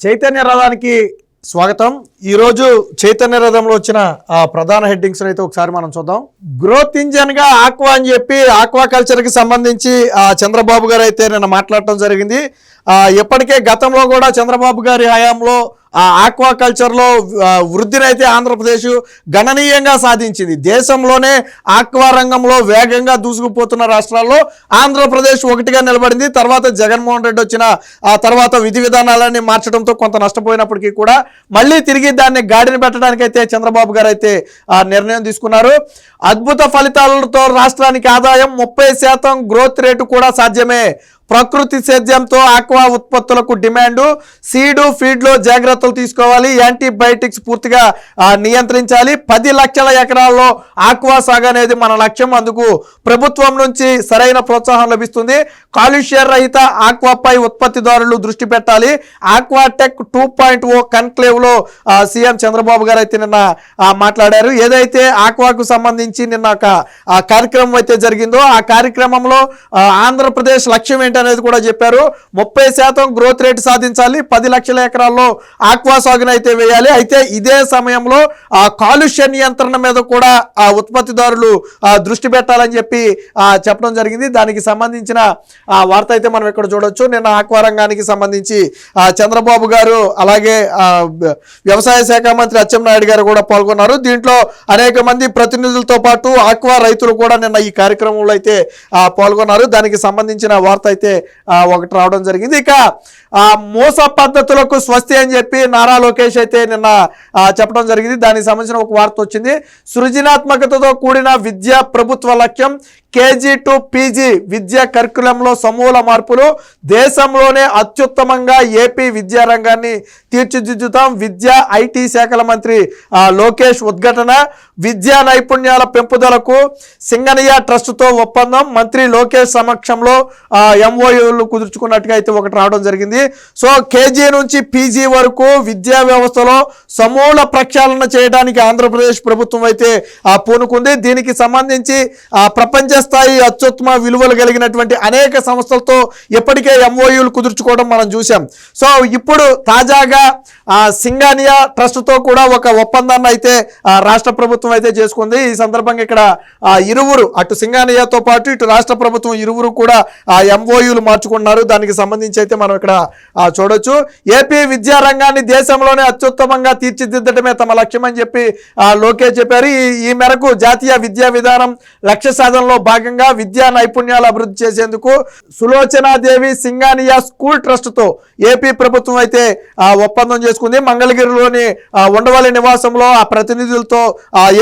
చైతన్య రథానికి స్వాగతం. ఈరోజు చైతన్య రథంలో వచ్చిన ప్రధాన హెడ్డింగ్స్ అయితే ఒకసారి మనం చూద్దాం. గ్రోత్ ఇంజన్ గా ఆక్వా అని చెప్పి ఆక్వా కల్చర్ కి సంబంధించి చంద్రబాబు గారు అయితే నిన్న మాట్లాడటం జరిగింది. ఇప్పటికే గతంలో కూడా చంద్రబాబు గారి హయాంలో ఆక్వా కల్చర్లో వృద్ధినైతే ఆంధ్రప్రదేశ్ గణనీయంగా సాధించింది. దేశంలోనే ఆక్వా రంగంలో వేగంగా దూసుకుపోతున్న రాష్ట్రాల్లో ఆంధ్రప్రదేశ్ ఒకటిగా నిలబడింది. తర్వాత జగన్మోహన్ రెడ్డి వచ్చిన తర్వాత విధి విధానాలన్నీ మార్చడంతో కొంత నష్టపోయినప్పటికీ కూడా మళ్ళీ తిరిగి దాన్ని గాడిని పెట్టడానికైతే చంద్రబాబు గారు అయితే నిర్ణయం తీసుకున్నారు. అద్భుత ఫలితాలతో రాష్ట్రానికి ఆదాయం 30% గ్రోత్ రేటు కూడా సాధ్యమే. ప్రకృతి సేద్యంతో ఆక్వా ఉత్పత్తులకు డిమాండు. సీడు ఫీడ్లో జాగ్రత్తలు తీసుకోవాలి. యాంటీబయాటిక్స్ పూర్తిగా నియంత్రించాలి. 10 లక్షల ఎకరాల్లో ఆక్వా సాగు అనేది మన లక్ష్యం. అందుకు ప్రభుత్వం నుంచి సరైన ప్రోత్సాహం లభిస్తుంది. కాలుష్య రహిత ఆక్వాపై ఉత్పత్తిదారులు దృష్టి పెట్టాలి. ఆక్వాటెక్ 2.0 కన్క్లేవ్లో సీఎం చంద్రబాబు గారు అయితే నిన్న మాట్లాడారు. ఏదైతే ఆక్వాకు సంబంధించి నిన్న ఒక కార్యక్రమం అయితే జరిగిందో ఆ కార్యక్రమంలో ఆంధ్రప్రదేశ్ లక్ష్యం అనేది కూడా చెప్పారు. 30% గ్రోత్ రేట్ సాధించాలి. 10 లక్షల ఎకరాల్లో ఆక్వా సాగును అయితే వేయాలి. అయితే ఇదే సమయంలో కాలుష్య నియంత్రణ మీద కూడా ఉత్పత్తిదారులు దృష్టి పెట్టాలని చెప్పి చెప్పడం జరిగింది. దానికి సంబంధించిన వార్త అయితే మనం ఇక్కడ చూడొచ్చు. నిన్న ఆక్వా రంగానికి సంబంధించి చంద్రబాబు గారు అలాగే వ్యవసాయ శాఖ మంత్రి అచ్చెన్నాయుడు గారు కూడా పాల్గొన్నారు. దీంట్లో అనేక మంది ప్రతినిధులతో పాటు ఆక్వా రైతులు కూడా నిన్న ఈ కార్యక్రమంలో అయితే పాల్గొన్నారు. దానికి సంబంధించిన వార్త అయితే ఒకటి రావడం జరిగింది. ఇక మోస పద్ధతులకు స్వస్తి అని చెప్పి నారా లోకేష్ అయితే నిన్న చెప్పడం జరిగింది. దానికి సంబంధించిన ఒక వార్త వచ్చింది. సృజనాత్మకతతో కూడిన విద్య ప్రభుత్వ లక్ష్యం. కేజీ టు పీజీ విద్యా కరికులంలో సమూల మార్పులు. దేశంలోనే అత్యుత్తమంగా ఏపీ విద్యారంగాన్ని తీర్చిదిద్దుతాం. విద్యా ఐటీ శాఖల మంత్రి లోకేష్ ఉద్ఘాటన. విద్యా నైపుణ్యాల పెంపుదలకు సింగనయ్య ట్రస్టుతో ఒప్పందం. మంత్రి లోకేష్ సమక్షంలో ఎంఓయూలు కుదుర్చుకున్నట్టుగా అయితే ఒకటి రావడం జరిగింది. సో కేజీ నుంచి పీజీ వరకు విద్యా వ్యవస్థలో సమూల ప్రక్షాళన చేయడానికి ఆంధ్రప్రదేశ్ ప్రభుత్వం అయితే పూనుకుంది. దీనికి సంబంధించి ప్రపంచ స్థాయి అత్యుత్తమ విలువలు కలిగినటువంటి అనేక సంస్థలతో ఇప్పటికే ఎంఓయూలు కుదుర్చుకోవడం మనం చూసాం. సో ఇప్పుడు తాజాగా సింగానియా ట్రస్ట్తో కూడా ఒక ఒప్పందాన్ని అయితే రాష్ట్ర ప్రభుత్వం అయితే చేసుకుంది. ఈ సందర్భంగా ఇక్కడ ఇరువురు అటు సింగానియాతో పాటు ఇటు రాష్ట్ర ప్రభుత్వం ఇరువురు కూడా ఎంఓయూలు మార్చుకున్నారు. దానికి సంబంధించి అయితే మనం ఇక్కడ చూడొచ్చు. ఏపీ విద్యా రంగాన్ని దేశంలోనే అత్యుత్తమంగా తీర్చిదిద్దడమే తమ లక్ష్యం అని చెప్పి లోకేష్ చెప్పారు. ఈ మేరకు జాతీయ విద్యా విధానం లక్ష్య సాధనలో భాగంగా విద్యా నైపుణ్యాలు అభివృద్ధి చేసేందుకు సులోచనాదేవి సింగానియా స్కూల్ ట్రస్ట్తో ఏపీ ప్రభుత్వం అయితే ఒప్పందం చేసుకుంది. మంగళగిరిలోని ఉండవల్లి నివాసంలో ఆ ప్రతినిధులతో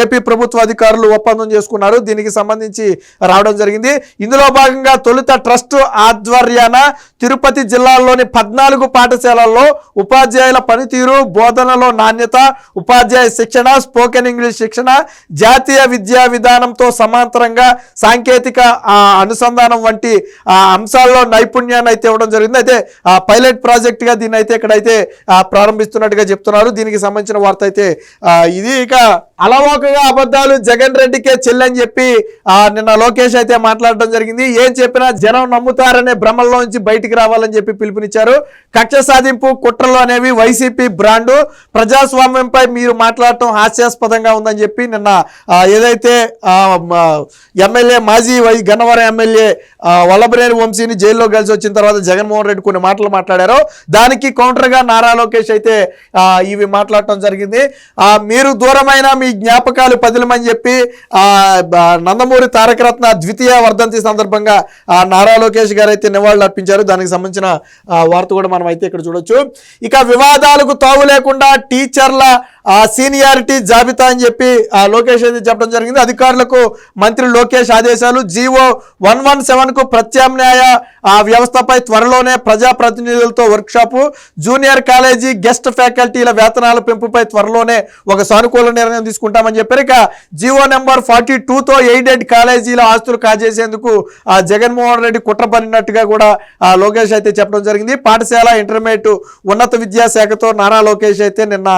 ఏపీ ప్రభుత్వ అధికారులు ఒప్పందం చేసుకున్నారు. దీనికి సంబంధించి రావడం జరిగింది. ఇందులో భాగంగా తొలుత ట్రస్ట్ ఆధ్వర్యాన తిరుపతి జిల్లాలోని 14 పాఠశాలల్లో ఉపాధ్యాయుల పనితీరు, బోధనలో నాణ్యత, ఉపాధ్యాయ శిక్షణ, స్పోకెన్ ఇంగ్లీష్ శిక్షణ, జాతీయ విద్యా విధానంతో సమాంతరంగా సాంకేతిక అనుసంధానం వంటి అంశాల్లో నైపుణ్యాన్ని అయితే ఇవ్వడం జరిగింది. అయితే పైలట్ ప్రాజెక్ట్ గా దీన్ని అయితే ఇక్కడైతే ప్రారంభిస్తున్నట్టుగా చెప్తున్నారు. దీనికి సంబంధించిన వార్త అయితే ఇది. ఇక అలవోకగా అబద్ధాలు జగన్ రెడ్డికే చెల్లని చెప్పి నిన్న లోకేష్ అయితే మాట్లాడడం జరిగింది. ఏం చెప్పినా జనం నమ్ముతారనే భ్రమల్లో నుంచి బయటికి రావాలని చెప్పి పిలుపునిచ్చారు. కక్ష సాధింపు కుట్రలు అనేవి వైసీపీ బ్రాండు. ప్రజాస్వామ్యంపై మీరు మాట్లాడటం హాస్యాస్పదంగా ఉందని చెప్పి నిన్న ఏదైతే ఎమ్మెల్యే మాజీ గన్నవరం ఎమ్మెల్యే వల్లభనేని వంశీని జైల్లో కలిసి వచ్చిన తర్వాత జగన్మోహన్ రెడ్డి కొన్ని మాటలు మాట్లాడారో దానికి కౌంటర్గా నారా లోకేష్ అయితే ఇవి మాట్లాడటం జరిగింది. మీరు దూరమైన మీ జ్ఞాపకాలు పదిలమని చెప్పి నందమూరి తారకరత్న ద్వితీయ వర్ధంతి సందర్భంగా నారా లోకేష్ గారు అయితే నివాళులు అర్పించారు. దానికి సంబంధించిన వార్త కూడా మనం అయితే ఇక్కడ చూడొచ్చు. ఇక వివాదాలకు తావు లేకుండా టీచర్ల సీనియారిటీ జాబితా అని చెప్పి లోకేష్ అయితే చెప్పడం జరిగింది. అధికారులకు మంత్రి లోకేష్ ఆదేశాలు. జీవో 117కు ప్రత్యామ్నాయ వ్యవస్థపై త్వరలోనే ప్రజాప్రతినిధులతో వర్క్షాపు. జూనియర్ కాలేజీ గెస్ట్ ఫ్యాకల్టీల వేతనాల పెంపుపై త్వరలోనే ఒక సానుకూల నిర్ణయం తీసుకుంటామని చెప్పారు. ఇక జీవో నెంబర్ 42తో ఎయిడెడ్ కాలేజీల ఆస్తులు కాజేసేందుకు జగన్మోహన్ రెడ్డి కుట్ర పడినట్టుగా కూడా లోకేష్ అయితే చెప్పడం జరిగింది. పాఠశాల ఇంటర్మీడియట్ ఉన్నత విద్యాశాఖతో నారా లోకేష్ అయితే నిన్న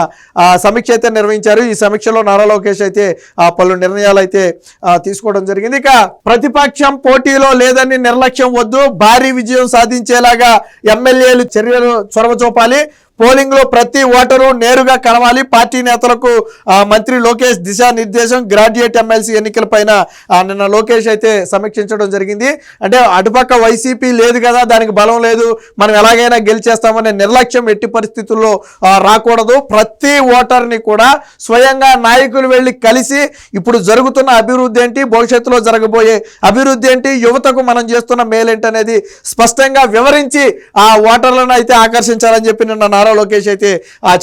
సమీక్ష అయితే నిర్వహించారు. ఈ సమీక్షలో నారా లోకేష్ అయితే పలు నిర్ణయాలు అయితే తీసుకోవడం జరిగింది. ఇక ప్రతిపక్షం పోటీలో లేదని నిర్లక్ష్యం వద్దు, భారీ విజయం సాధించేలాగా ఎమ్మెల్యేలు చర్యలు చొరవ చూపాలి. పోలింగ్ లో ప్రతి ఓటరు నేరుగా కలవాలి, పార్టీ నేతలకు మంత్రి లోకేష్ దిశానిర్దేశం, గ్రాడ్యుయేట్ ఎమ్మెల్సీ ఎన్నికలపైన నిన్న లోకేష్ అయితే సమీక్షించడం జరిగింది. అంటే అటుపక్క వైసీపీ లేదు కదా, దానికి బలం లేదు, మనం ఎలాగైనా గెలిచేస్తామనే నిర్లక్ష్యం ఎట్టి పరిస్థితుల్లో రాకూడదు. ప్రతి ఓటర్ని కూడా స్వయంగా నాయకులు వెళ్ళి కలిసి ఇప్పుడు జరుగుతున్న అభివృద్ధి ఏంటి, భవిష్యత్తులో జరగబోయే అభివృద్ధి ఏంటి, యువతకు మనం చేస్తున్న మేలేంటి అనేది స్పష్టంగా వివరించి ఆ ఓటర్లను అయితే ఆకర్షించాలని చెప్పి నిన్న నారా లోకేష్ అయితే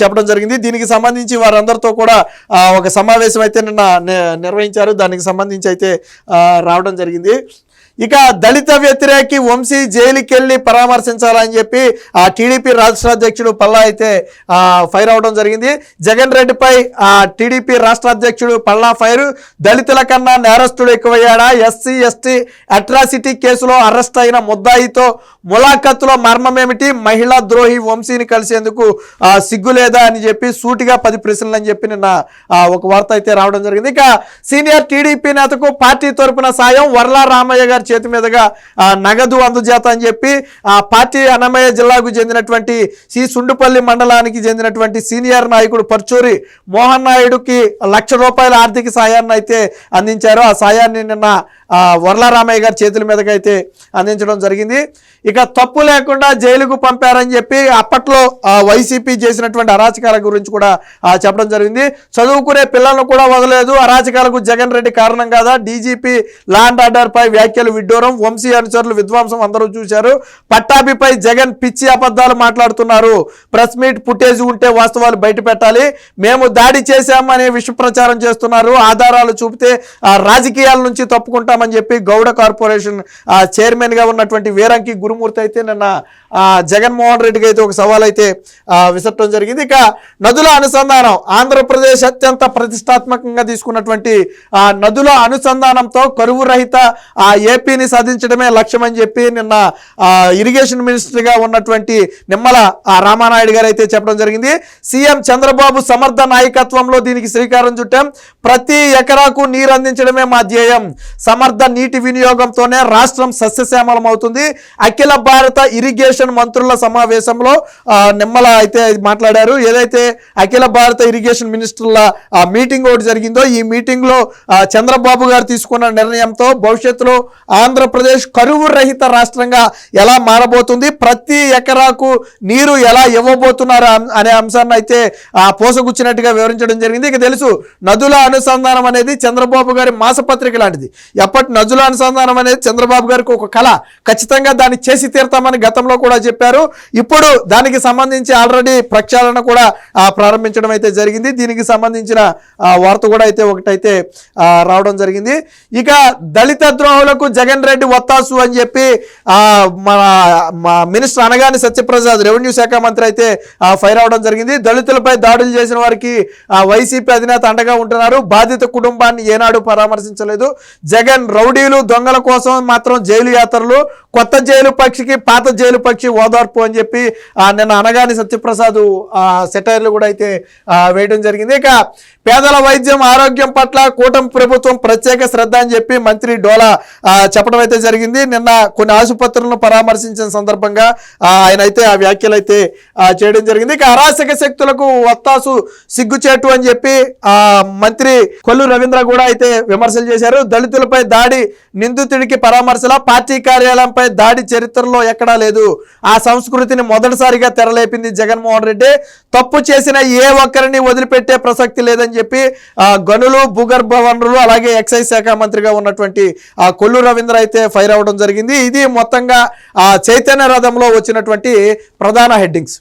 చెప్పడం జరిగింది. దీనికి సంబంధించి వారందరితో కూడా ఒక సమావేశం అయితే నిన్న నిర్వహించారు. దానికి సంబంధించి అయితే రావడం జరిగింది. ఇక దళిత వ్యతిరేకి వంశీ జైలుకి వెళ్ళి పరామర్శించాలని చెప్పి టీడీపీ రాష్ట్ర అధ్యక్షుడు పల్లా అయితే ఫైర్ అవడం జరిగింది. జగన్ రెడ్డిపై టీడీపీ రాష్ట్ర అధ్యక్షుడు పల్లా ఫైర్. దళితుల కన్నా నేరస్తుడు ఎక్కువయ్యాడా, ఎస్సీ ఎస్టీ అట్రాసిటీ కేసులో అరెస్ట్ అయిన ముద్దాయితో ములాఖత్తులో మర్మమేమిటి, మహిళా ద్రోహి వంశీని కలిసేందుకు సిగ్గు లేదా అని చెప్పి సూటిగా 10 ప్రశ్నలు అని చెప్పి నిన్న ఒక వార్త అయితే రావడం జరిగింది. ఇక సీనియర్ టీడీపీ నేతకు పార్టీ తరపున సాయం, వర్లా రామయ్య గారి చేతి మీదుగా నగదు అందజేత అని చెప్పి పార్టీ అన్నమయ్య జిల్లాకు చెందినటువంటి సి సుండుపల్లి మండలానికి చెందినటువంటి సీనియర్ నాయకుడు పర్చూరి మోహన్ నాయుడుకి ₹1,00,000 ఆర్థిక సాయాన్ని అయితే అందించారు. ఆ సాయాన్ని నిన్న వర్లారామయ్య గారి చేతుల మీదకి అయితే అందించడం జరిగింది. ఇక తప్పు లేకుండా జైలుకు పంపారని చెప్పి అప్పట్లో వైసీపీ చేసినటువంటి అరాచకాల గురించి కూడా చెప్పడం జరిగింది. చదువుకునే పిల్లలను కూడా వదలేదు, అరాచకాలకు జగన్ రెడ్డి కారణం కాదా, డీజీపీ లా అండ్ ఆర్డర్ పై వ్యాఖ్యలు విడ్డూరం, వంశీ అనుచరులు విధ్వంసం అందరూ చూశారు, పట్టాభిపై జగన్ పిచ్చి అబద్ధాలు మాట్లాడుతున్నారు, ప్రెస్ మీట్ ఫుటేజ్ ఉంటే వాస్తవాలు బయట పెట్టాలి, మేము దాడి చేశామనే విష ప్రచారం చేస్తున్నారు, ఆధారాలు చూపితే రాజకీయాల నుంచి తప్పుకుంటామని చెప్పి గౌడ కార్పొరేషన్ చైర్మన్ గా ఉన్నటువంటి వీరంకి గురుమూర్తి అయితే నిన్న జగన్మోహన్ రెడ్డికి అయితే ఒక సవాల్ అయితే విసరటం జరిగింది. ఇక నదుల అనుసంధానం, ఆంధ్రప్రదేశ్ అత్యంత ప్రతిష్టాత్మకంగా తీసుకున్నటువంటి నదుల అనుసంధానంతో కరువు రహిత ఏపీని సాధించడమే లక్ష్యం అని చెప్పి నిన్న ఇరిగేషన్ మినిస్టర్గా ఉన్నటువంటి నిమ్మల రామానాయుడు గారు అయితే చెప్పడం జరిగింది. సీఎం చంద్రబాబు సమర్థ నాయకత్వంలో దీనికి శ్రీకారం చుట్టాం, ప్రతి ఎకరాకు నీరు అందించడమే మా ధ్యేయం, సమర్థ నీటి వినియోగంతోనే రాష్ట్రం సస్యశ్యామలం అవుతుంది. అఖిల భారత ఇరిగేషన్ మంత్రుల సమావేశంలో నిమ్మల అయితే మాట్లాడారు. ఏదైతే అఖిల భారత ఇరిగేషన్ మినిస్టర్ల మీటింగ్ ఒకటి జరిగిందో, ఈ మీటింగ్ లో చంద్రబాబు గారు తీసుకున్న నిర్ణయంతో భవిష్యత్తులో ఆంధ్రప్రదేశ్ కరువు రహిత రాష్ట్రంగా ఎలా మారబోతుంది, ప్రతి ఎకరాకు నీరు ఎలా ఇవ్వబోతున్నారు అనే అంశాన్ని అయితే పోసగుచ్చినట్టుగా వివరించడం జరిగింది. ఇక తెలుసు నదుల అనుసంధానం అనేది చంద్రబాబు గారి మాసపత్రిక లాంటిది. ఎప్పటి నదుల అనుసంధానం అనేది చంద్రబాబు గారికి ఒక కళ, ఖచ్చితంగా దాన్ని చేసి తీరుతామని గతంలో కూడా చెప్పారు. ఇప్పుడు దానికి సంబంధించి ఆల్రెడీ ప్రక్షాళన కూడా ప్రారంభించడం అయితే జరిగింది. దీనికి సంబంధించిన వార్త కూడా అయితే ఒకటైతే రావడం జరిగింది. ఇక దళిత ద్రోహులకు జగన్ రెడ్డి ఒత్తాసు అని చెప్పి మన మినిస్టర్ అనగాని సత్యప్రసాద్ రెవెన్యూ శాఖ మంత్రి అయితే ఫైర్ అవడం జరిగింది. దళితులపై దాడులు చేసిన వారికి వైసీపీ అధినేత అండగా ఉంటున్నారు, బాధిత కుటుంబాన్ని ఏనాడు పరామర్శించలేదు, జగన్ రౌడీలు దొంగల కోసం మాత్రం జైలు యాత్రలు, కొత్త జైలు పక్షికి పాత జైలు పక్షి ఓదార్పు అని చెప్పి నిన్న అనగాని సత్యప్రసాద్ సెటైర్లు కూడా అయితే వేయడం జరిగింది. ఇక పేదల వైద్యం ఆరోగ్యం పట్ల కూటమి ప్రభుత్వం ప్రత్యేక శ్రద్ధ అని చెప్పి మంత్రి డోలా చెప్పడం అయితే జరిగింది. నిన్న కొన్ని ఆసుపత్రులను పరామర్శించిన సందర్భంగా ఆయన అయితే ఆ వ్యాఖ్యలు అయితే చేయడం జరిగింది. ఇక అరాచక శక్తులకు వత్తాసు సిగ్గుచేటు అని చెప్పి మంత్రి కొల్లు రవీంద్ర కూడా అయితే విమర్శలు చేశారు. దళితులపై దాడి నిందితుడికి పరామర్శల, పార్టీ కార్యాలయంపై దాడి చరిత్రలో ఎక్కడా లేదు, ఆ సంస్కృతిని మొదటిసారిగా తెరలేపింది జగన్మోహన్ రెడ్డి, తప్పు చేసిన ఏ ఒక్కరిని వదిలిపెట్టే ప్రసక్తి లేదని చెప్పి గనులు భూగర్భ వనరులు అలాగే ఎక్సైజ్ శాఖ మంత్రిగా ఉన్నటువంటి కొల్లు రవీంద్ర అయితే ఫైర్ అవడం జరిగింది. ఇది మొత్తంగా చైతన్య రథంలో వచ్చినటువంటి ప్రధాన హెడ్డింగ్స్.